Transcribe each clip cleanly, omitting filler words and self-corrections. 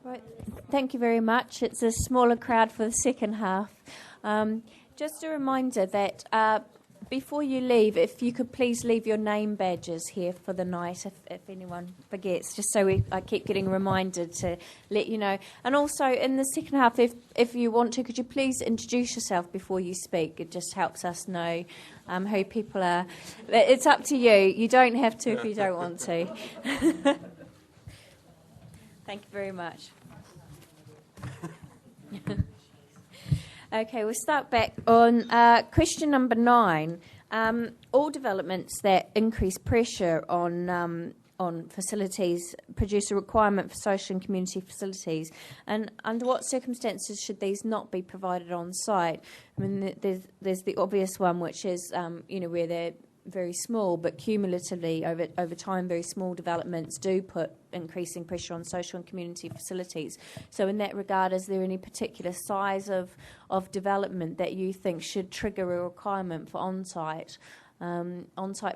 Right. Thank you very much. It's a smaller crowd for the second half. Just a reminder that before you leave, if you could please leave your name badges here for the night, if anyone forgets, just so I keep getting reminded to let you know. And also, in the second half, if you want to, could you please introduce yourself before you speak? It just helps us know who people are. It's up to you. You don't have to if you don't want to. Thank you very much. Okay, we'll start back on question number 9. All developments that increase pressure on facilities produce a requirement for social and community facilities. And under what circumstances should these not be provided on site? I mean, there's the obvious one, which is where they're very small, but cumulatively over time, very small developments do put increasing pressure on social and community facilities. So in that regard, is there any particular size of development that you think should trigger a requirement for on-site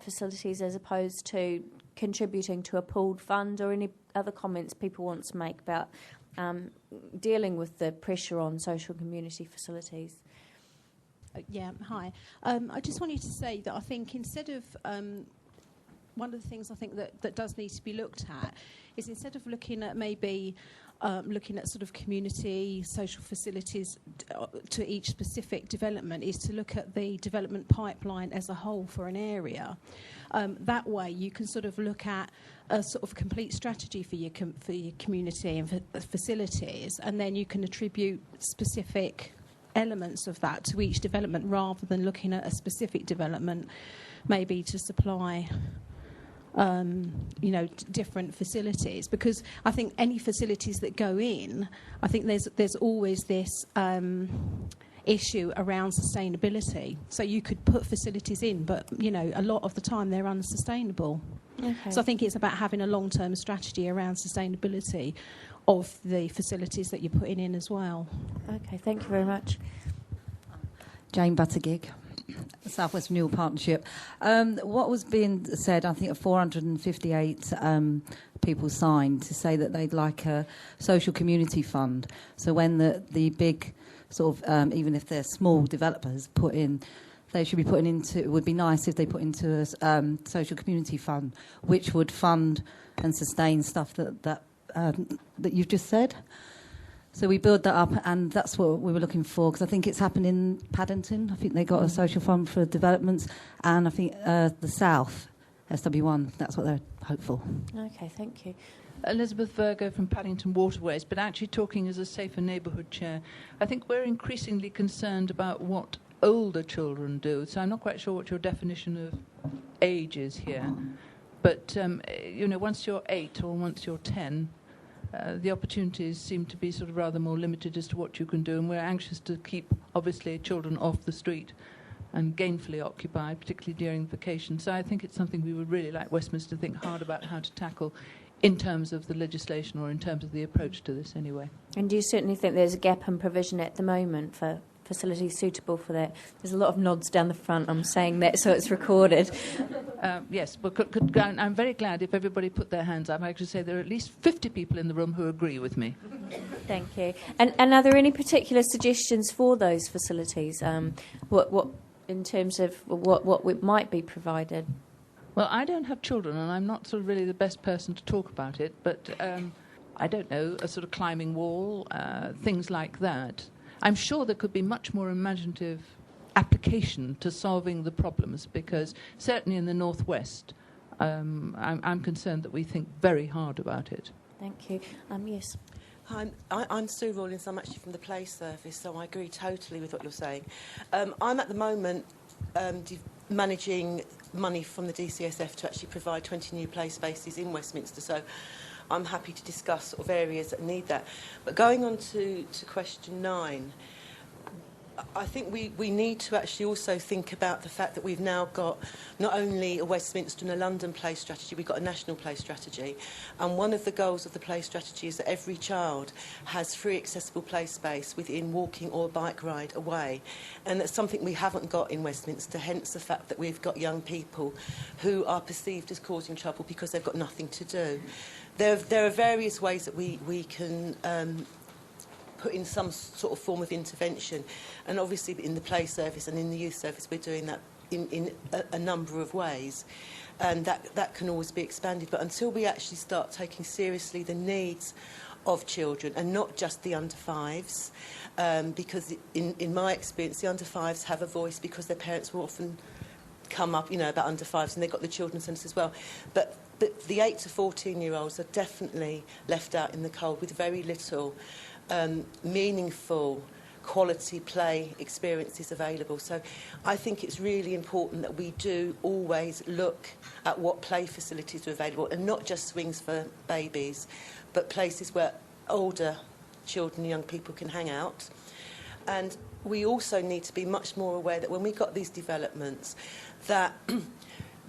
facilities as opposed to contributing to a pooled fund, or any other comments people want to make about dealing with the pressure on social and community facilities? Yeah, hi. I just wanted to say that I think instead of one of the things I think that does need to be looked at is, instead of looking at maybe looking at sort of community social facilities to each specific development, is to look at the development pipeline as a whole for an area. That way you can sort of look at a sort of complete strategy for your community and facilities, and then you can attribute specific elements of that to each development, rather than looking at a specific development maybe to supply different facilities. Because I think any facilities that go in, I think there's always this issue around sustainability. So you could put facilities in, but a lot of the time they're unsustainable. Okay. So I think it's about having a long-term strategy around sustainability of the facilities that you're putting in as well. Okay, thank you very much. Jane Buttigieg, South West Renewal Partnership. What was being said, I think 458 people signed to say that they'd like a social community fund. So when the big sort of, even if they're small developers, put in, they should be putting into, it would be nice if they put into a social community fund, which would fund and sustain stuff that you've just said. So we build that up, and that's what we were looking for, because I think it's happened in Paddington. I think they got a social fund for developments, and I think the South, SW1, that's what they're hopeful. Okay, thank you. Elizabeth Virgo from Paddington Waterways, but actually talking as a Safer Neighbourhood Chair. I think we're increasingly concerned about what older children do, so I'm not quite sure what your definition of age is here. But, once you're 8 or once you're 10, the opportunities seem to be sort of rather more limited as to what you can do, and we're anxious to keep, obviously, children off the street and gainfully occupied, particularly during vacation. So I think it's something we would really like Westminster to think hard about how to tackle in terms of the legislation, or in terms of the approach to this anyway. And do you certainly think there's a gap in provision at the moment for facilities suitable for that? There's a lot of nods down the front. I'm saying that so it's recorded. Yes, but I'm very glad if everybody put their hands up. I could say there are at least 50 people in the room who agree with me. Thank you. And are there any particular suggestions for those facilities? What in terms of what might be provided? Well, I don't have children, and I'm not sort of really the best person to talk about it, but I don't know, a sort of climbing wall, things like that. I'm sure there could be much more imaginative application to solving the problems, because certainly in the Northwest, I'm concerned that we think very hard about it. Thank you. Yes. Hi, I'm Sue Rawlins. I'm actually from the Play Service, so I agree totally with what you're saying. I'm at the moment managing money from the DCSF to actually provide 20 new play spaces in Westminster, so I'm happy to discuss sort of areas that need that. But going on to question 9, I think we need to actually also think about the fact that we've now got not only a Westminster and a London play strategy, we've got a national play strategy. And one of the goals of the play strategy is that every child has free accessible play space within walking or bike ride away. And that's something we haven't got in Westminster, hence the fact that we've got young people who are perceived as causing trouble because they've got nothing to do. there are various ways that we can put in some sort of form of intervention, and obviously in the play service and in the youth service we're doing that in a number of ways, and that can always be expanded. But until we actually start taking seriously the needs of children and not just the under fives, because in my experience the under fives have a voice because their parents will often come up, about under fives, and they've got the children's centres as well. But the 8 to 14-year-olds are definitely left out in the cold with very little meaningful quality play experiences available. So I think it's really important that we do always look at what play facilities are available, and not just swings for babies, but places where older children and young people can hang out. And we also need to be much more aware that when we've got these developments, that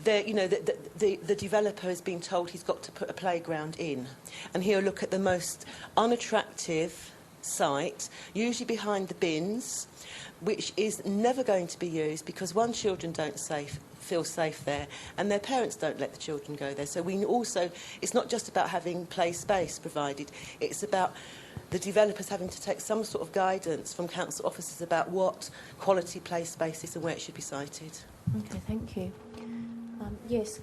the developer has been told he's got to put a playground in, and he'll look at the most unattractive site, usually behind the bins, which is never going to be used because, one, children don't feel safe there, and their parents don't let the children go there. So it's not just about having play space provided, it's about the developers having to take some sort of guidance from council officers about what quality play space is and where it should be sited. Okay, thank you. Yes.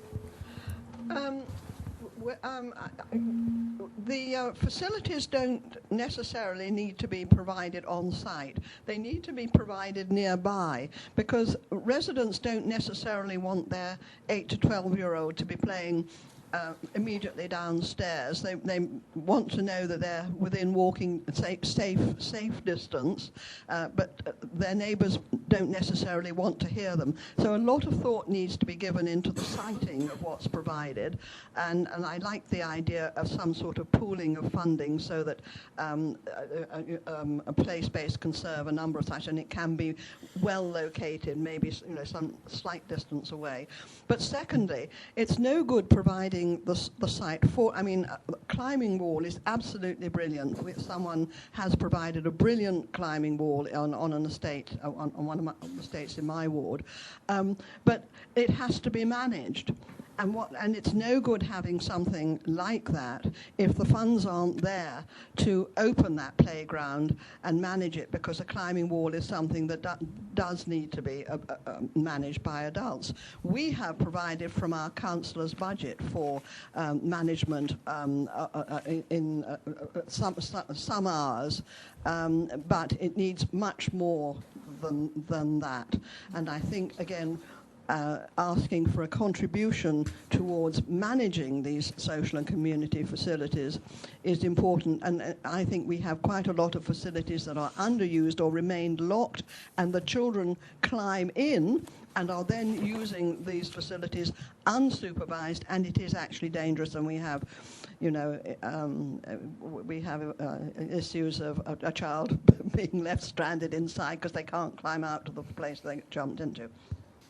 The facilities don't necessarily need to be provided on site. They need to be provided nearby, because residents don't necessarily want their 8 to 12-year-old to be playing immediately downstairs. They want to know that they're within walking safe distance, but their neighbours don't necessarily want to hear them. So a lot of thought needs to be given into the siting of what's provided, and I like the idea of some sort of pooling of funding so that a play space can serve a number of sites, and it can be well located, maybe some slight distance away. But secondly, it's no good providing the site for, climbing wall is absolutely brilliant. Someone has provided a brilliant climbing wall on an estate, on one of the estates in my ward, but it has to be managed. And it's no good having something like that if the funds aren't there to open that playground and manage it, because a climbing wall is something that does need to be managed by adults. We have provided from our councillor's budget for management in some hours, but it needs much more than that. And I think, again, asking for a contribution towards managing these social and community facilities is important. And I think we have quite a lot of facilities that are underused or remained locked, and the children climb in and are then using these facilities unsupervised, and it is actually dangerous. And we have issues of a child being left stranded inside because they can't climb out to the place they jumped into.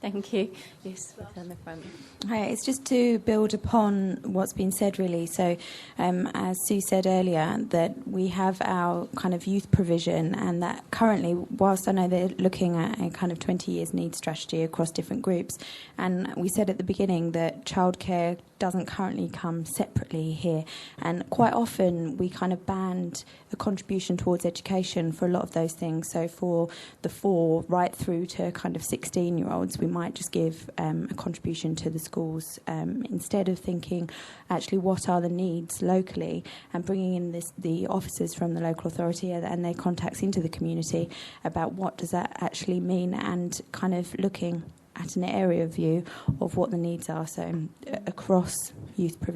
Thank you. Yes, on the front. Hi, it's just to build upon what's been said, really. So, as Sue said earlier, that we have our kind of youth provision, and that currently, whilst I know they're looking at a kind of 20 years needs strategy across different groups, and we said at the beginning that childcare doesn't currently come separately here, and quite often we kind of band a contribution towards education for a lot of those things. So for the 4 right through to kind of 16-year-olds, we might just give a contribution to the schools instead of thinking actually what are the needs locally, and bringing in the officers from the local authority and their contacts into the community about what does that actually mean, and kind of looking at an area view of what the needs are, so across youth provision.